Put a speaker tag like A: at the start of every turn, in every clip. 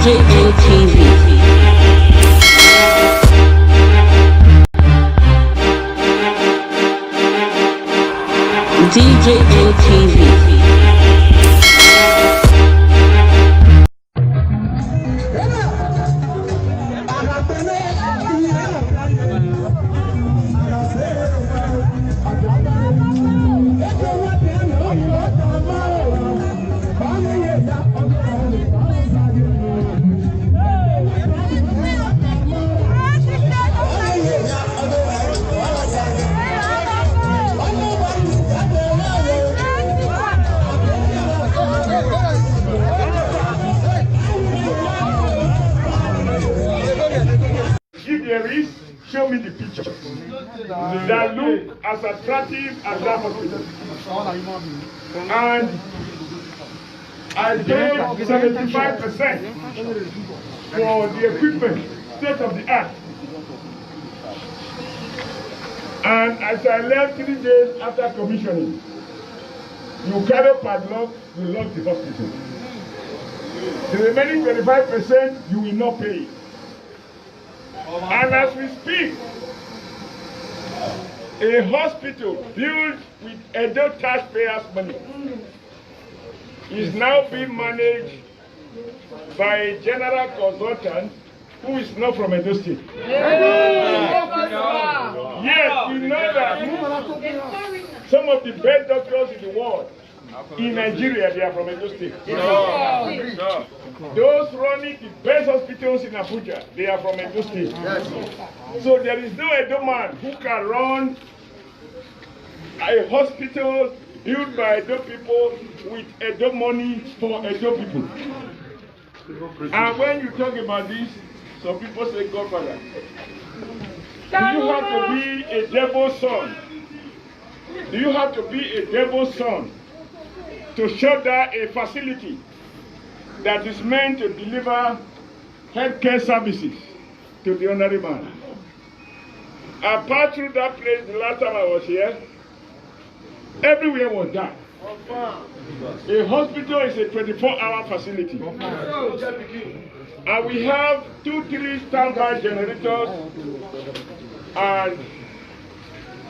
A: DJ ATV. DJ ATV.
B: Show me the picture that look as attractive as that hospital. And I paid 75% for the equipment, state of the art. And as I left 3 days after commissioning, you carry padlock, you lock the hospital. The remaining 25% you will not pay. And as we speak, a hospital built with Edo taxpayers' money is now being managed by a general consultant who is not from Edo State. Yes, we know that some of the best doctors in the world, in Nigeria, they are from Edo State. Those running the best hospitals in Abuja, they are from Edo State. Yes. So there is no Edo man who can run a hospital built by Edo people with Edo money for Edo people. And when you talk about this, some people say, Godfather, do you have to be a devil's son? Do you have to be a devil's son to shut down a facility that is meant to deliver healthcare services to the ordinary man? I passed through that place the last time I was here. Everywhere was dark. A hospital is a 24-hour facility. And we have 2-3 standby generators and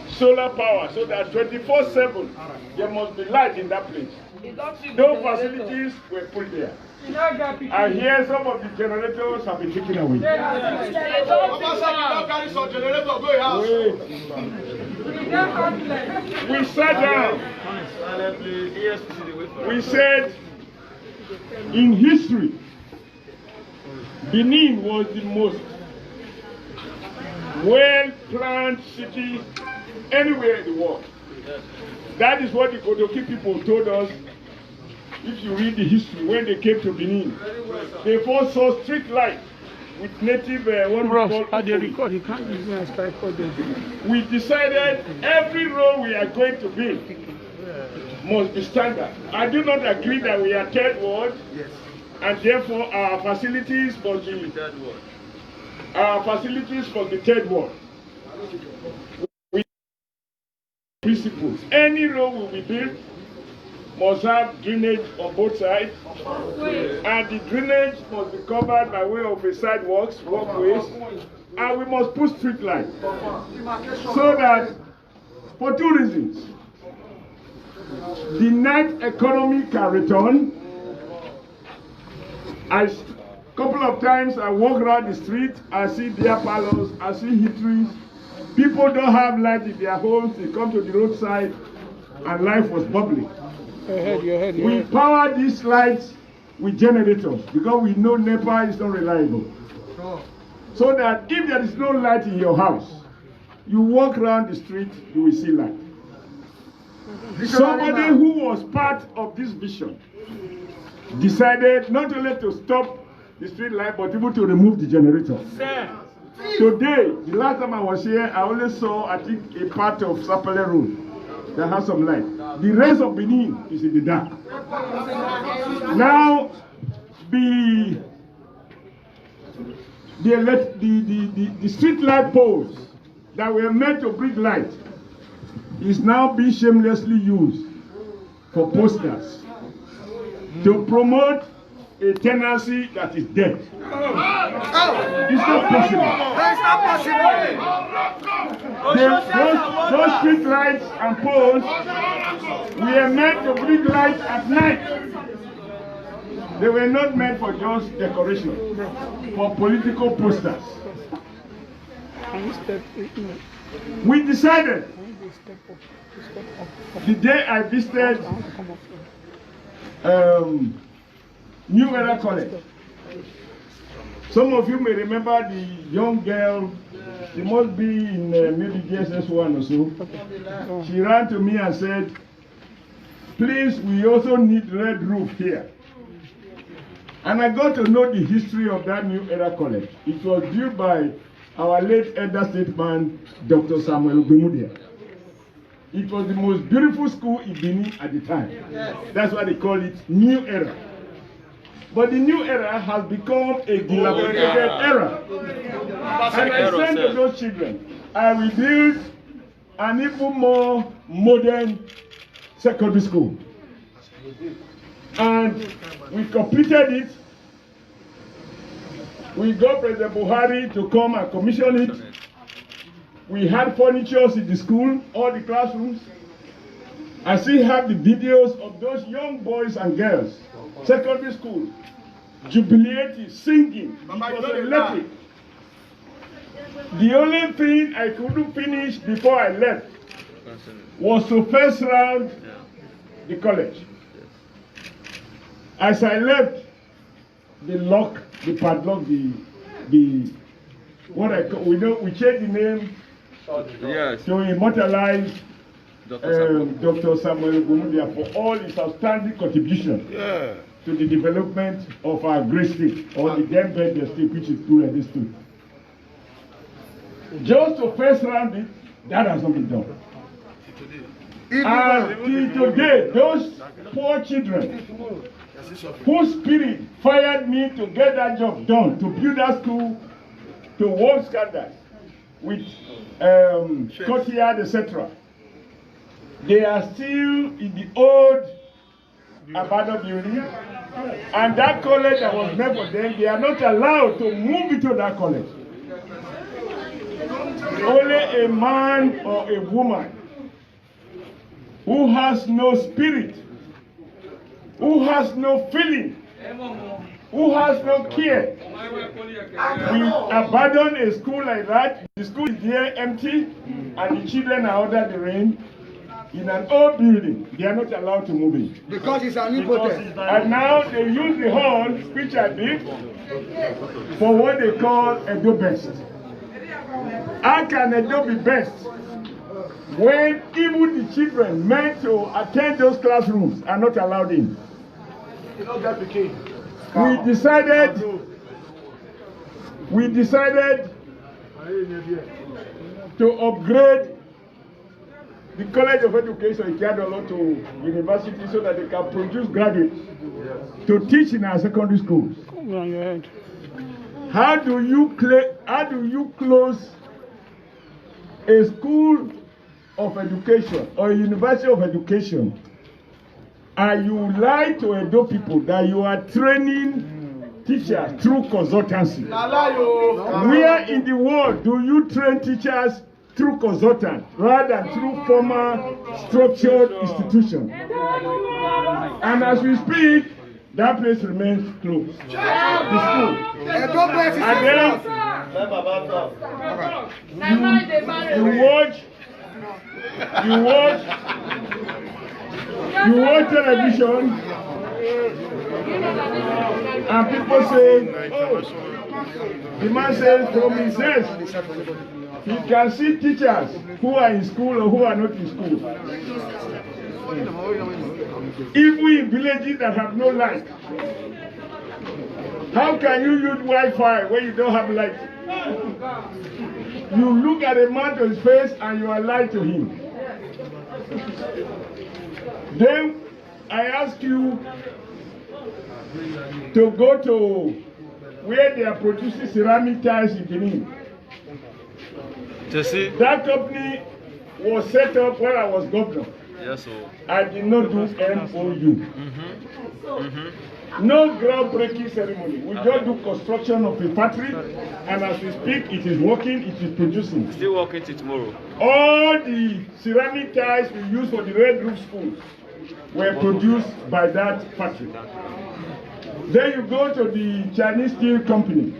B: solar power, so that 24/7 there must be light in that place. No facilities were put there. I hear some of the generators have been taken away. We sat down. We said, in history, Benin was the most well-planned city anywhere in the world. That is what the Kodoki people told us. If you read the history, when they came to Benin, they first saw street light with native We decided every road we are going to build must be standard. I do not agree that we are third world, and therefore our facilities must be third world. Principles. Any road will be built must have drainage on both sides, and the drainage must be covered by way of a sidewalks, walkways, and we must put street lights. So that, for 2 reasons, the night economy can return. A couple of times I walk around the street, I see beer parlors, I see eateries. People don't have light in their homes, they come to the roadside, and life was bubbling. We power these lights with generators because we know NEPA is not reliable. So that if there is no light in your house, you walk around the street, you will see light. Somebody who was part of this vision decided not only to stop the street light, but even to remove the generator. Today, the last time I was here, I only saw, I think, a part of Sapele Road that has some light. The rest of Benin is in the dark. Now, the street light poles that were meant to bring light is now being shamelessly used for posters to promote a tenancy that is dead. It's not possible. Those street lights and poles were meant to bring light at night. They were not meant for just decoration, for political posters. We decided the day I visited New Era College. Some of you may remember the young girl, she must be in maybe GSS1 or so. She ran to me and said, please, we also need red roof here. And I got to know the history of that New Era College. It was built by our late elder statesman, Dr. Samuel Ogbemudia. It was the most beautiful school in Benin at the time. That's why they call it New Era. But the New Era has become a dilapidated era. And I said to those children, I will build an even more modern secondary school. And we completed it. We got President Buhari to come and commission it. We had furniture in the school, all the classrooms. I still have the videos of those young boys and girls, secondary school, jubilating, singing. It was electric. The only thing I couldn't finish before I left was to first round the college. As I left, the padlock, what I call, we changed the name to immortalize Dr. Samuel Ogbemudia for all his outstanding contribution to the development of our great state, or the then Benue state, which is currently state. Just to first round it, that has not been done. And till today, those poor children whose spirit fired me to get that job done, to build that school to world standards with courtyard, etc. They are still in the old abandoned building, and that college that was meant for them, they are not allowed to move into that college. Only a man or a woman who has no spirit, who has no feeling, who has no care, we abandon a school like that. The school is there empty, and the children are under the rain in an old building. They are not allowed to move in.
C: Because it's an impotent.
B: And now they use the hall, which I built, for what they call Edo Best. How can Edo be best when even the children meant to attend those classrooms are not allowed in? We decided to upgrade the College of Education in Ikedolo to university so that they can produce graduates to teach in our secondary schools. How do you close a school of education or a university of education, and you lie to Edo people that you are training teachers through consultancy? Where in the world do you train teachers through consultants rather than through formal structured institutions? And as we speak, that place remains closed. The school. And then you watch television, and people say, oh, the man says from his sense, he can see teachers who are in school or who are not in school. Even in villages that have no light, how can you use Wi-Fi when you don't have light? You look at a man to his face and you are lying to him. Then I ask you to go to where they are producing ceramic tiles in Benin. That company was set up when I was governor.
C: Yes, sir.
B: I did not do MOU. No groundbreaking ceremony. We just do construction of a factory, and as we speak, it is working, it is producing.
C: Still working till tomorrow.
B: All the ceramic tiles we use for the Red Roof School were produced by that factory. Then you go to the Chinese steel company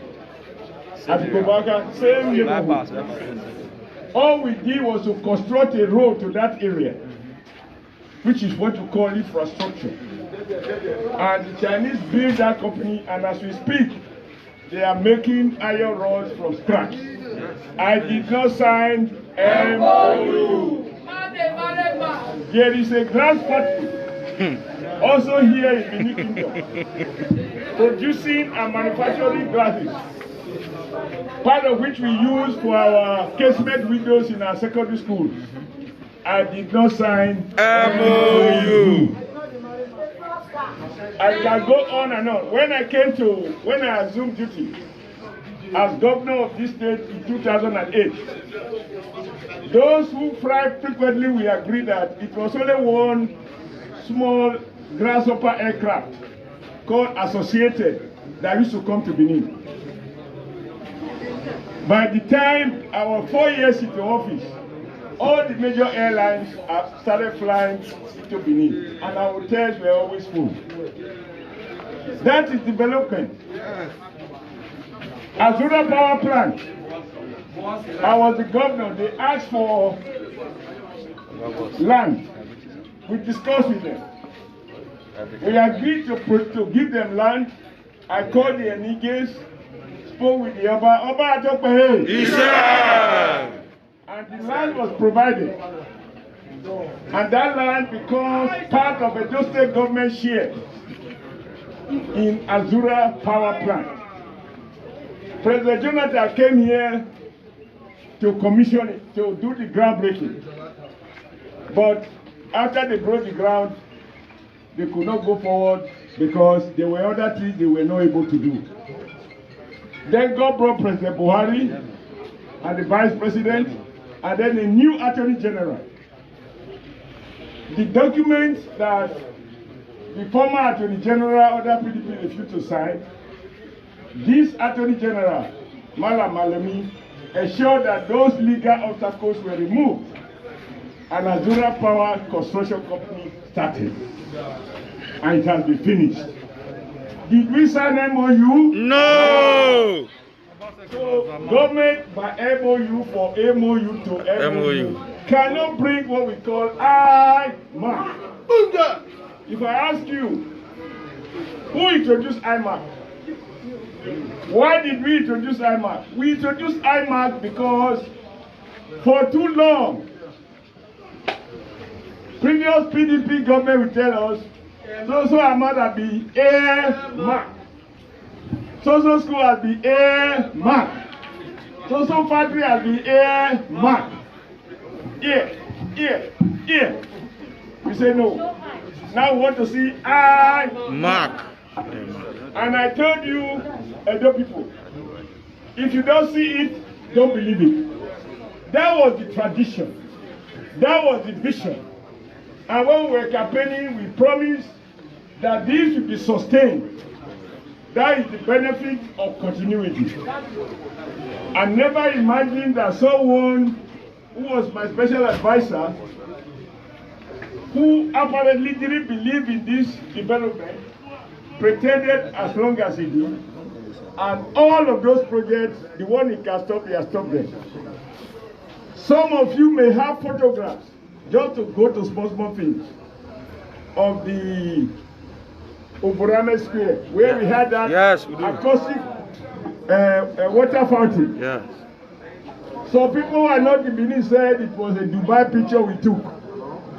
B: at Kobaka, same neighborhood. All we did was to construct a road to that area, which is what you call infrastructure. And the Chinese built that company, and as we speak, they are making iron rods from scratch. I did not sign MOU. There is a glass factory also here in Benin Kingdom, producing and manufacturing glasses, part of which we use for our casement windows in our secondary schools. I did not sign MOU. I can go on and on. When I assumed duty as governor of this state in 2008, those who fly frequently will agree that it was only one small grasshopper aircraft called Associated that used to come to Benin. By the time our 4 years into office, all the major airlines have started flying to Benin, and our hotels were always full. That is development. Azura Power Plant, I was the governor. They asked for land. We discussed with them. We agreed to give them land. I called the Eniges, spoke with the Oba Atokpe. And the land was provided. And that land becomes part of a state government share in Azura Power Plant. President Jonathan came here to commission it, to do the groundbreaking. But after they broke the ground, they could not go forward because there were other things they were not able to do. Then God brought President Buhari and the Vice President, and then a new Attorney General. The documents that the former Attorney General, other PDP refused to sign, this Attorney General, Malam Malemi, ensured that those legal obstacles were removed, and Azura Power Construction Company started, and it has been finished. Did we sign MOU?
C: No!
B: So, government by MOU for MOU to MOU cannot bring what we call IMAC. If I ask you, who introduced IMAC? Why did we introduce IMAC? We introduced IMAC because for too long, previous PDP government will tell us, so amount has been earmarked. So school has been earmarked. So factory has been earmarked. Here. We say no. Now we want to see IMAC. And I told you, Edo people, if you don't see it, don't believe it. That was the tradition. That was the vision. And when we were campaigning, we promised that this will be sustained. That is the benefit of continuity. I never imagined that someone who was my special advisor, who apparently didn't believe in this development, pretended as long as he did, and all of those projects, the one he can stop, he has stopped them. Some of you may have photographs, just to go to small things, of the Oborame Square, where we had that acoustic water fountain.
C: Yes.
B: So people who are not in Benin said it was a Dubai picture we took.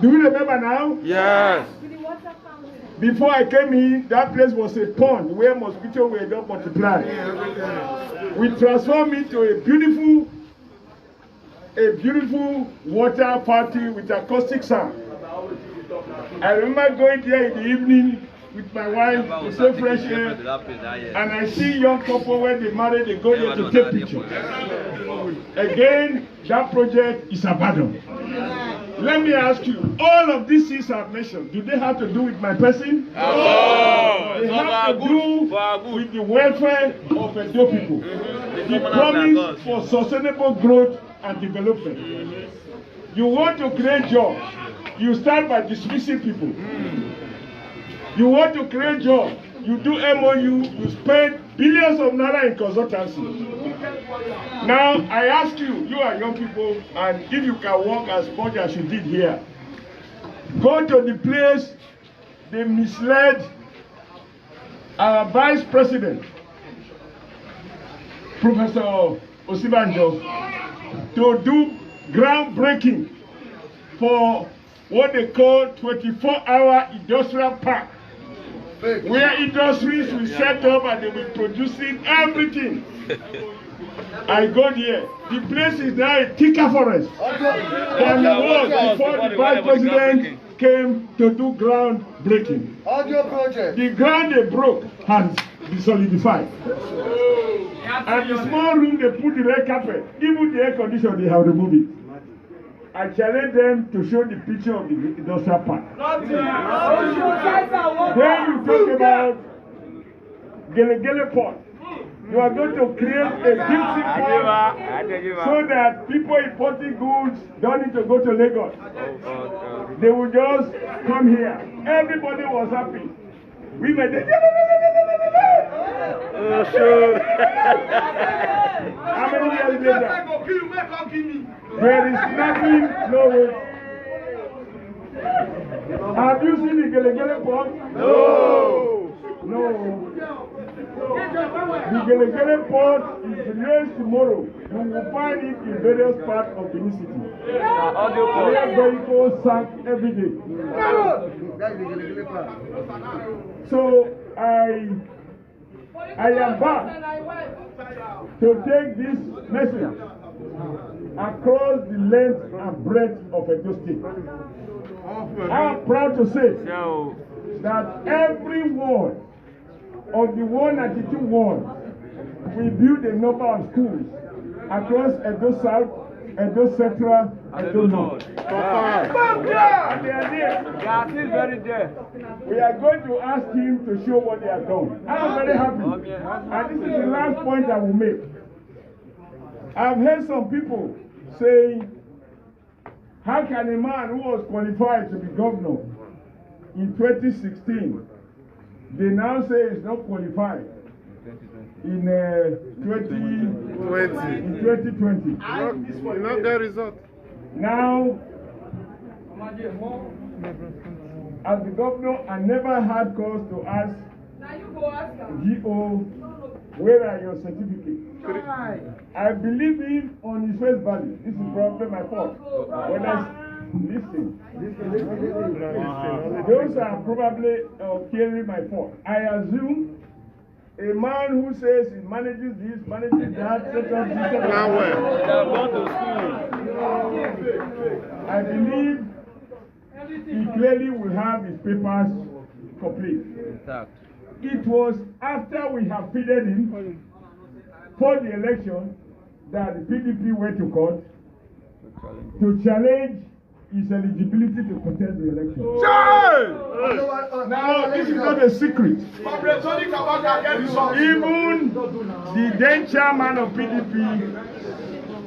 B: Do you remember now?
C: Yes.
B: Before I came in, that place was a pond where mosquitoes were not multiplied. We transformed it to a beautiful water fountain with acoustic sound. I remember going there in the evening with my wife to say fresh air, and I see young couple when they marry, they go there to take pictures. Again, that project is abandoned. Let me ask you, all of these things I've mentioned, do they have to do with my person?
C: No.
B: They have to do with the welfare of Edo people. The promise for sustainable growth and development. You want to create jobs, you start by dismissing people. You want to create jobs, you do MOU, you spend billions of naira in consultancy. Now, I ask you, you are young people, and if you can work as much as you did here, go to the place they misled our vice president, Professor Osibanjo, to do groundbreaking for what they call 24-hour industrial park, where industries will set up and they will be producing everything. I got here. The place is now a thicker forest than it was before the vice president came to do ground breaking. The ground they broke has been solidified. And the small room they put the red carpet, even the air conditioner, they have removed it. I challenge them to show the picture of the industrial park. Then you talk about Gele Port. You are going to create a gypsy port so that people importing goods don't need to go to Lagos. They will just come here. Everybody was happy. We made it. How many years later? There is nothing, no way. Have you seen the Gele Port? No. No. The Gele Port is released tomorrow. You will find it in various parts of the city. Where vehicles sank every day. So I am back to take this message across the length and breadth of Edo State. I am proud to say that every ward of the 192 wards, we build a number of schools across Edo South, Edo Central, Edo North. And they are there. They are still very there. We are going to ask him to show what they have done. I am very happy. And this is the last point I will make. I've heard some people saying, how can a man who was qualified to be governor in 2016, they now say he's not qualified in 2020.
D: You not get result.
B: Now, as the governor, I never had cause to ask GO, where are your certificates? I believe him on his face value. This is probably my fault. When I listen, those are probably carrying my fault. I assume a man who says he manages this, manages that, I believe he clearly will have his papers complete. It was after we have feeded him for the election that the PDP went to court to challenge his eligibility to contest the election. Now, this is not a secret. Even the then chairman of PDP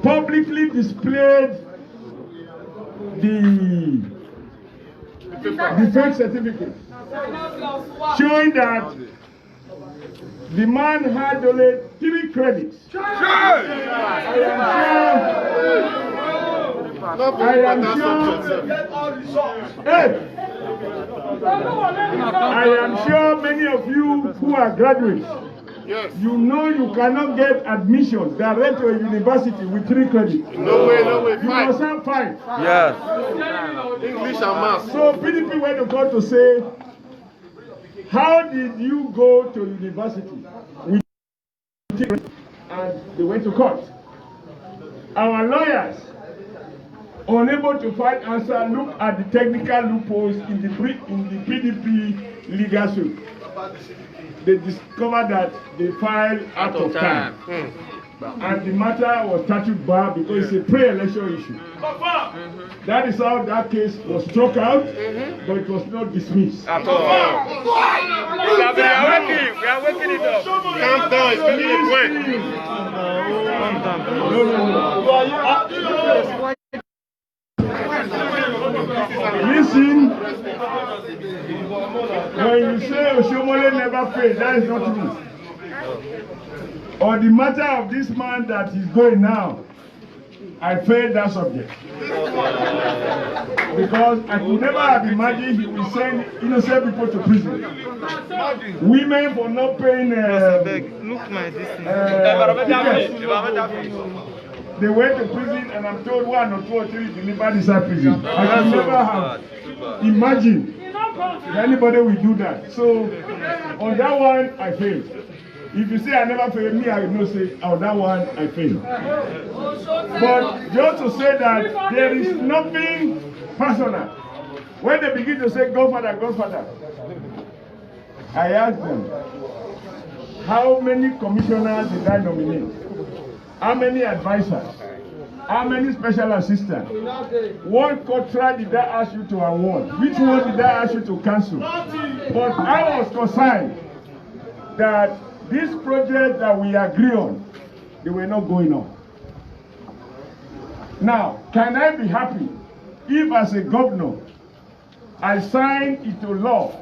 B: publicly displayed the fake certificate, showing that the man had only 3 credits. I am sure many of you who are graduates, you know you cannot get admission direct to a university with 3 credits.
D: No way, no way.
B: You must have 5.
C: Yes.
D: English and maths.
B: So PDP went to court to say, how did you go to university with 3 credits? And they went to court. Our lawyers, unable to find answer, look at the technical loopholes in the PDP legal suit. They discovered that they filed out of time. and the matter was started back because it's a pre-election issue. That is how that case was struck out, but it was not dismissed.
C: At all. We are working it up.
D: Calm down, it's making a point.
B: Listen, when you say Oshomole never failed, that is not true. On the matter of this man that is going now, I failed that subject. Because I could never have imagined he would send innocent people to prison. Women for not paying they went to prison and I'm told 1 or 2 or 3 delivered inside prison. I could never have imagined that anybody will do that. So on that one, I failed. If you say I never failed, me, I will not say on that one, I failed. But just to say that there is nothing personal. When they begin to say, Godfather, Godfather, I asked them, how many commissioners did I nominate? How many advisors? How many special assistants? What contract did I ask you to award? Which one did I ask you to cancel? But I was concerned that this project that we agree on, they were not going on. Now, can I be happy if as a governor, I sign into law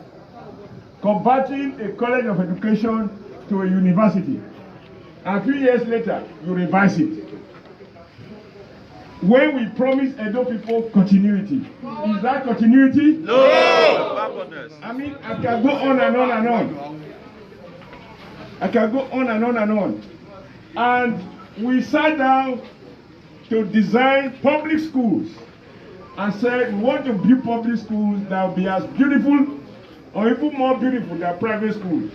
B: converting a college of education to a university, and 2 years later, you revise it? When we promise Edo people continuity, is that continuity?
C: No!
B: I mean, I can go on and on and on. I can go on and on and on. And we sat down to design public schools and said we want to build public schools that will be as beautiful or even more beautiful than private schools,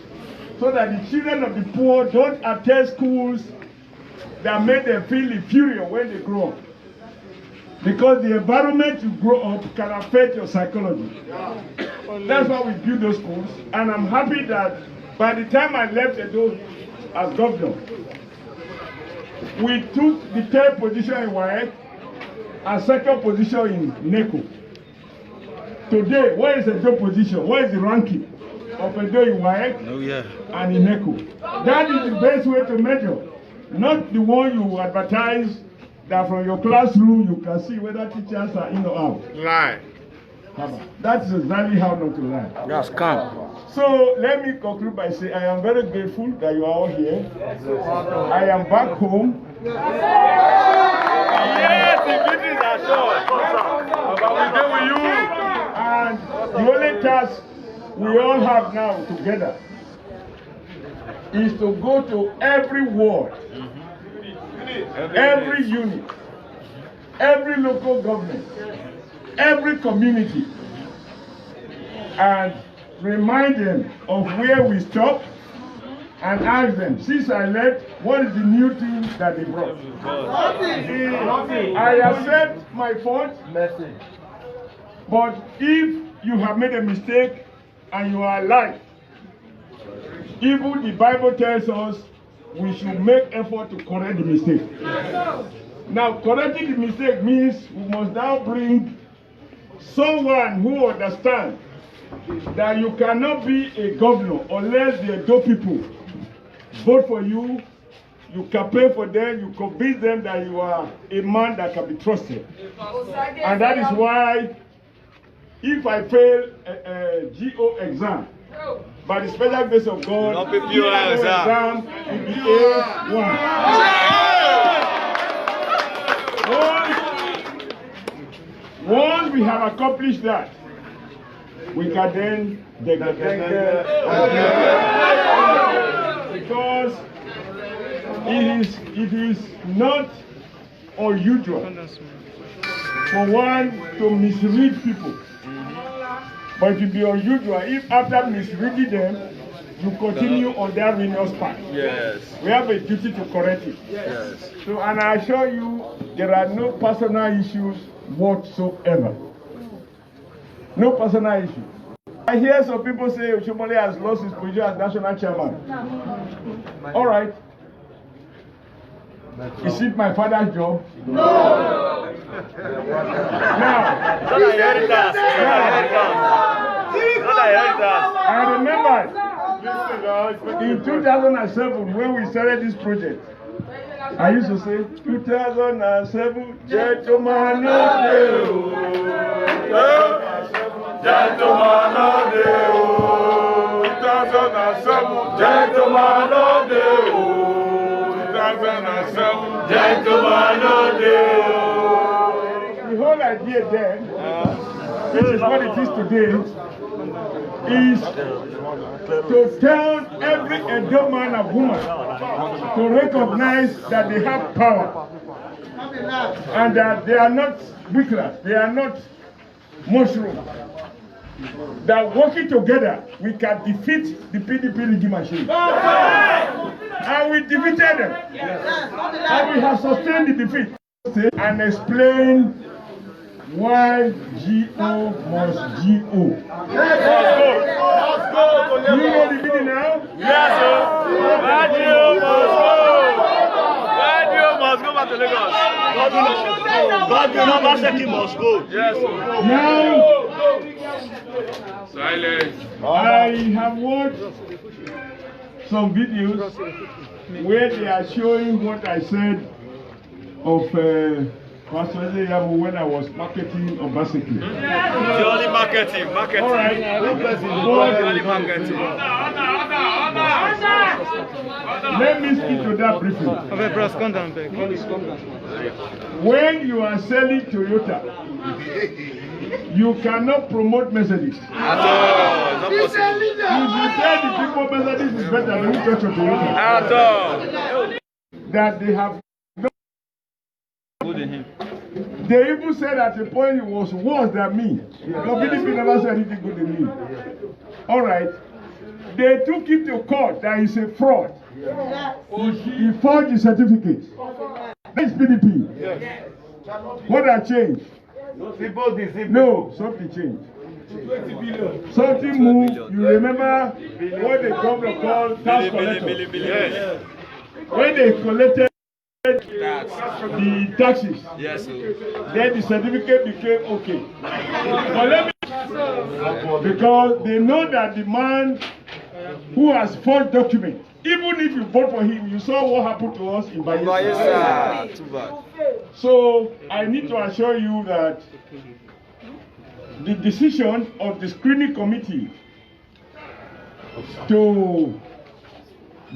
B: so that the children of the poor don't attend schools that make them feel inferior when they grow up. Because the environment you grow up can affect your psychology. That's why we build those schools. And I'm happy that by the time I left Edo as governor, we took the 3rd position in WAEC and 2nd position in NECO. Today, what is Edo position? What is the ranking of Edo in WAEC and in NECO? That is the best way to measure. Not the one you advertise that from your classroom you can see whether teachers are in or out.
D: Lie.
B: That is exactly how not to lie.
C: That's calm.
B: So let me conclude by saying I am very grateful that you are all here. I am back home.
C: Yes, the meetings are short. But we go with you.
B: And the only task we all have now together is to go to every ward, every unit, every local government, every community, and remind them of where we stopped and ask them, since I left, what is the new thing that they brought? I accept my fault, but if you have made a mistake and you are alive, even the Bible tells us we should make effort to correct the mistake. Now, correcting the mistake means we must now bring someone who understands that you cannot be a governor unless the Edo people vote for you, you campaign for them, you convince them that you are a man that can be trusted. And that is why if I fail a GO exam, by the special grace of God, the exam will be A1. Once we have accomplished that, we can then because it is not unusual for one to misread people. But it will be unusual if after misreading them, you continue on their ruinous path.
C: Yes.
B: We have a duty to correct it.
C: Yes.
B: So, and I assure you, there are no personal issues whatsoever. No personal issue. I hear some people say Oshomole has lost his position as national chairman. All right. Is it my father's job? No. Now, I remember in 2007 when we started this project, I used to say, 2007, gentlemen of the gentlemen of the 2007, gentlemen of the 2007, gentlemen of the whole idea then, which is what it is today, is to tell every Edo man and woman to recognize that they have power and that they are not weaklers, they are not mushrooms. That working together we can defeat the PDP rigging machine. And we defeated them. And we have sustained the defeat. And explain why GO must GO. You know the meaning now?
C: Yes, sir. Why GO must go? Why GO must go back to Lagos?
D: Obaseki must go.
C: Yes, sir.
B: Now,
C: Silence.
B: I have watched some videos where they are showing what I said of Pastor Yabu when I was marketing Obaseki.
C: Only marketing.
B: All right.
C: Only marketing.
B: Let me speak to that briefly. When you are selling Toyota, you cannot promote Mercedes.
C: At all. Not possible.
B: If you tell the people Mercedes is better than you touch Toyota,
C: At all.
B: that they have no. They even said at a point it was worse than me. Because PDP never said anything good to me. All right. They took him to court that is a fraud. He forged the certificate. That's PDP. What had changed? No, something changed. Something moved. You remember what the governor called tax collector?
C: Yes.
B: When they collected the taxes,
C: Yes, sir.
B: then the certificate became okay. But let me, because they know that the man who has forged document, even if you vote for him, you saw what happened to us in Bayelsa.
C: Too bad.
B: So I need to assure you that the decision of the screening committee to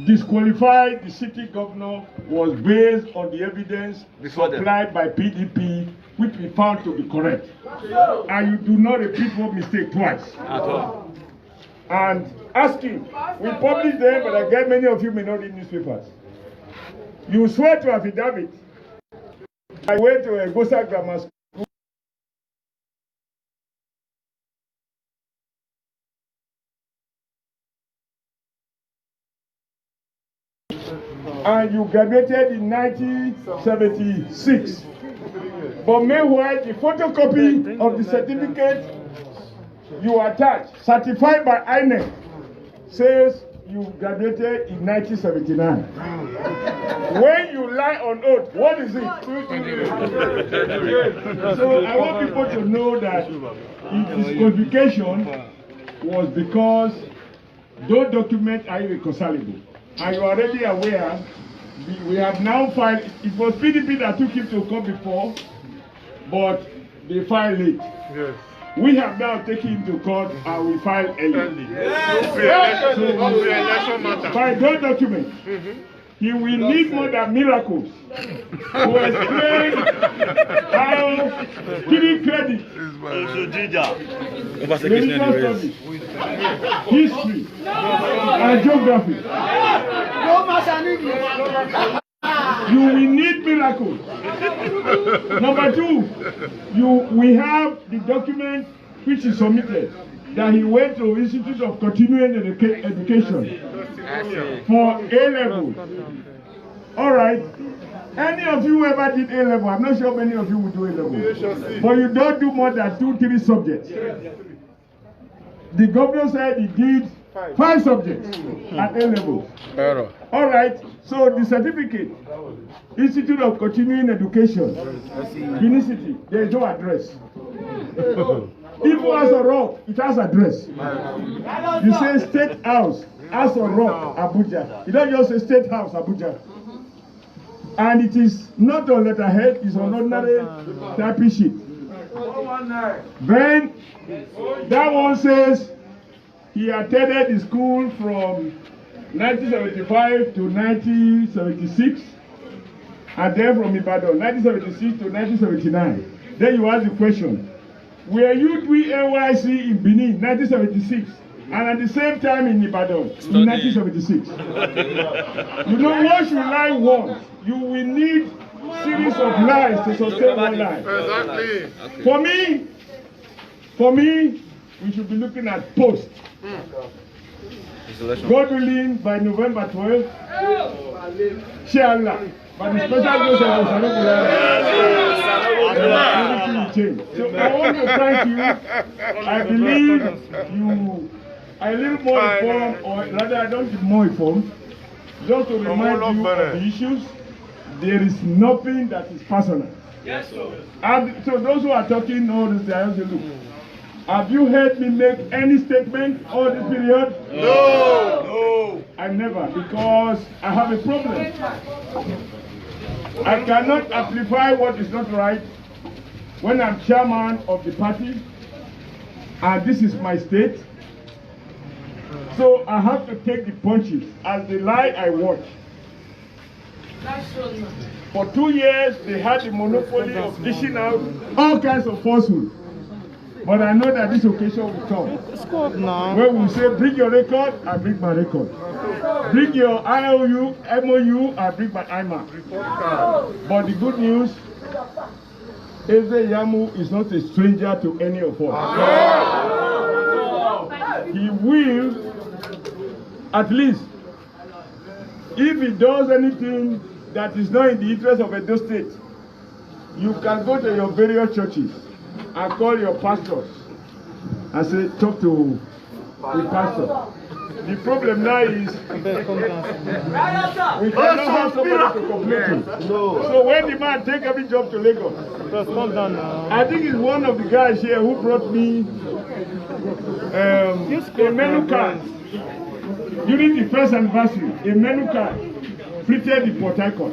B: disqualify the city governor was based on the evidence supplied by PDP, which we found to be correct. And you do not repeat one mistake twice.
C: At all.
B: And asking, we publish them, but I guess many of you may not read newspapers. You swear to affidavit. I went to a Gosa Grammar School. And you graduated in 1976. But meanwhile, the photocopy of the certificate you attached, certified by INEC, says you graduated in 1979. When you lie on oath, what is it? So I want people to know that the disqualification was because those documents are irreconcilable. And you are already aware, we have now filed, it was PDP that took him to court before, but they filed late. Yes. We have now taken him to court and we filed early. Yes. So, by those documents, he will need more than miracles to explain how 3 credits, religious studies, history, and geography. You will need miracles. Number 2, we have the document which is submitted that he went to Institute of Continuing Education for A-level. All right. Any of you ever did A-level? I'm not sure many of you will do A-level. But you don't do more than 2-3 subjects. The governor said he did 5 subjects at A level. All right, so the certificate, Institute of Continuing Education, Benin City, there is no address. Even Aso Rock, it has address. You say State House, Aso Rock, Abuja. You don't just say State House, Abuja. And it is not on letterhead, it's on ordinary typing sheet. Then, that one says he attended the school from 1975 to 1976, and then from Ibadan, 1976 to 1979. Then you ask the question, were you doing NYC in Benin, 1976, and at the same time in Ibadan, in 1976? You know, what should lie once? You will need series of lies to sustain one lie.
D: Exactly.
B: For me, we should be looking at post. God willing, by November 12th, inshallah, by the special grace of everything will change. So I want to thank you. I believe you are a little more informed, or rather, I don't be more informed, just to remind you of the issues. There is nothing that is personal. Yes, sir. And so those who are talking all this, they have to look. Have you heard me make any statement all this period?
D: No.
B: I never, because I have a problem. I cannot amplify what is not right when I'm chairman of the party, and this is my state. So I have to take the punches as the lie I watch. For 2 years, they had the monopoly of dishing out all kinds of falsehood. But I know that this occasion will come. Where we say, bring your record, I bring my record. Bring your IOU, MOU, I bring my IMA. But the good news, Eze Yamu is not a stranger to any of us. He will, at least, if he does anything that is not in the interest of Edo State, you can go to your various churches and call your pastors and say, talk to the pastor. The problem now is we cannot have somebody to complain to. So when the man take every job to Lagos, I think it's one of the guys here who brought me a menu card during the first anniversary, a menu card printed in Port Harcourt.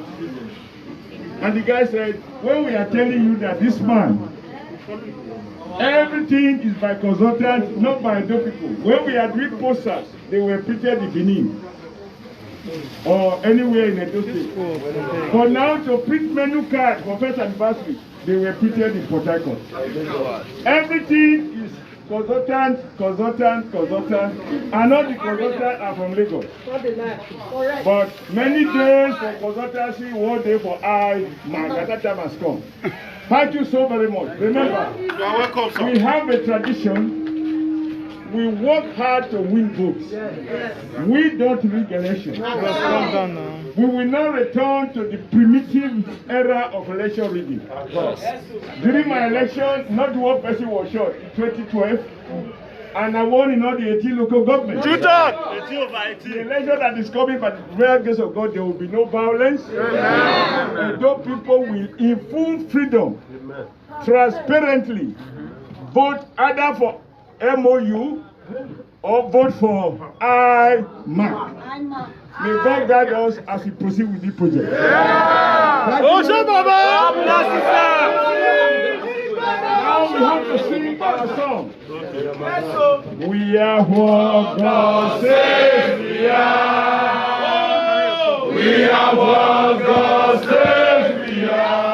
B: And the guy said, when we are telling you that this man, everything is by consultants, not by Edo people. When we are doing posters, they were printed in Benin or anywhere in Edo State. But now to print menu card for first anniversary, they were printed in Port Harcourt. Everything is consultant, and all the consultants are from Lagos. But many days for consultancy, 1 day for that time has come. Thank you so very much. Remember,
D: You are welcome, sir.
B: we have a tradition. We work hard to win votes. We don't rig elections. We will not return to the primitive era of election rigging. During my election, not one person was shot in 2012, and I won in all the 18 local governments. The election that is coming, by the rare grace of God, there will be no violence. And those people will, in full freedom, transparently, vote either for MOU or vote for IMAC. May God guide us as we proceed with this project. Now we have to sing our song. We are what God says we are. We are what God says we are.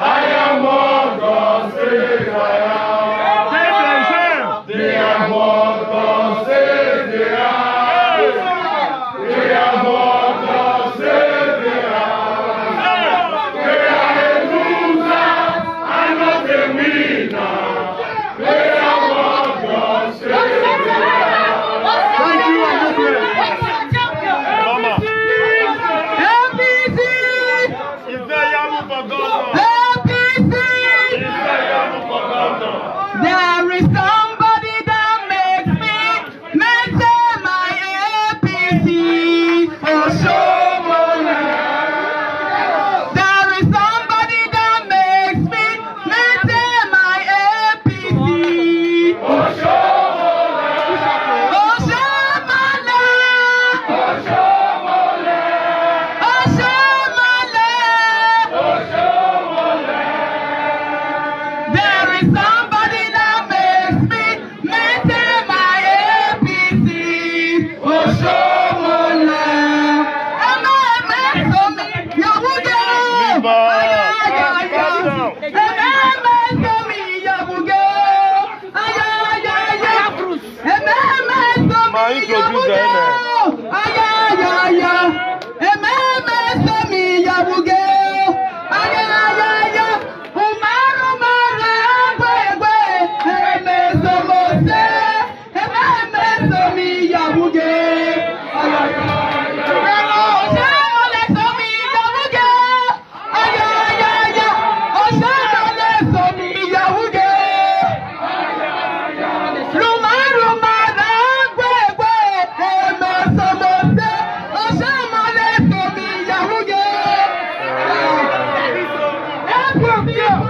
E: I am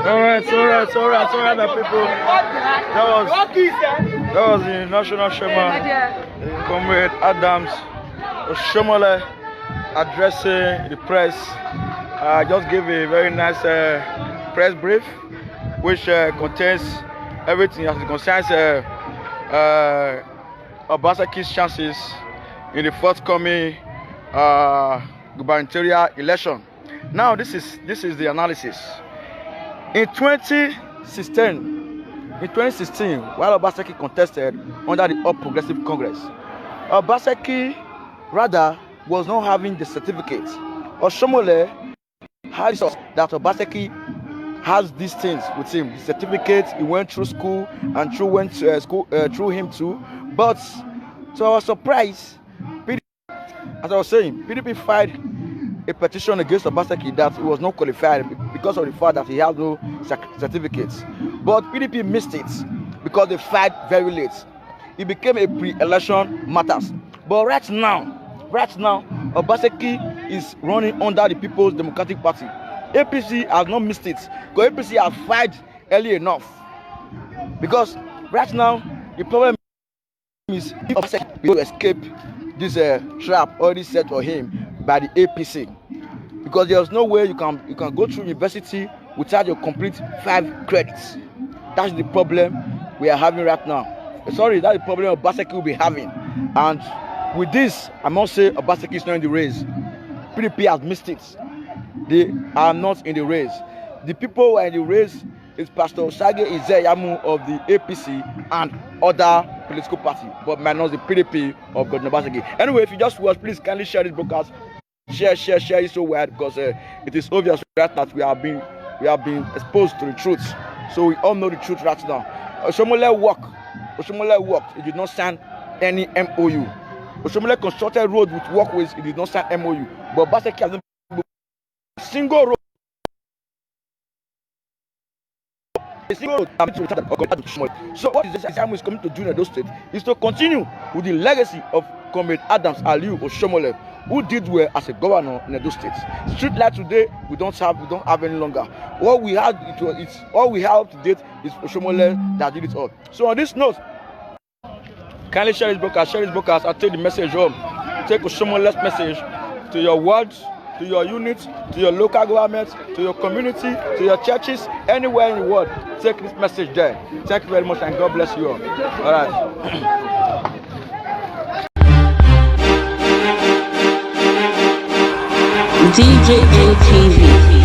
C: Alright, my people. That was the national chairman, Comrade Adams Oshiomhole, addressing the press. I just gave a very nice press brief, which contains everything as it concerns Obaseki's chances in the forthcoming gubernatorial election. Now, this is the analysis. In 2016, while Obaseki contested under the All Progressive Congress, Obaseki rather was not having the certificate. Oshiomhole had that Obaseki has these things with him. The certificate, he went through school and through him too. But to our surprise, as I was saying, PDP filed a petition against Obaseki that he was not qualified because of the fact that he had no certificates. But PDP missed it because they filed very late. It became a pre-election matters. But right now, Obaseki is running under the People's Democratic Party. APC has not missed it because APC has filed early enough. Because right now, the problem is if Obaseki will escape this trap already set for him by the APC, because there's no way you can go through university without your complete 5 credits. That's the problem we are having right now. Sorry, that's the problem Obaseki will be having. And with this, I must say Obaseki is not in the race. PDP has missed it. They are not in the race. The people who are in the race is Pastor Osagie Ize-Iyamu of the APC and other political party, but minus the PDP of Godwin Obaseki. Anyway, if you just watch, please kindly share this broadcast. Share it so wide, because it is obvious right now that we have been exposed to the truth. So we all know the truth right now. Oshiomhole worked. He did not sign any MOU. Oshiomhole constructed road with walkways. He did not sign MOU. But Obaseki has not single road. So what is this Islam is coming to do in Edo State is to continue with the legacy of Comrade Adams Aliu Oshiomhole, who did well as a governor in Edo State. Street light today we don't have any longer. All we have to date is Oshiomhole that did it all. So on this note, kindly share this broadcast, and take the message home. Take Oshiomhole's message to your wards, to your units, to your local government, to your community, to your churches, anywhere in the world. Take this message there. Thank you very much, and God bless you all. All right.
A: DJA TV.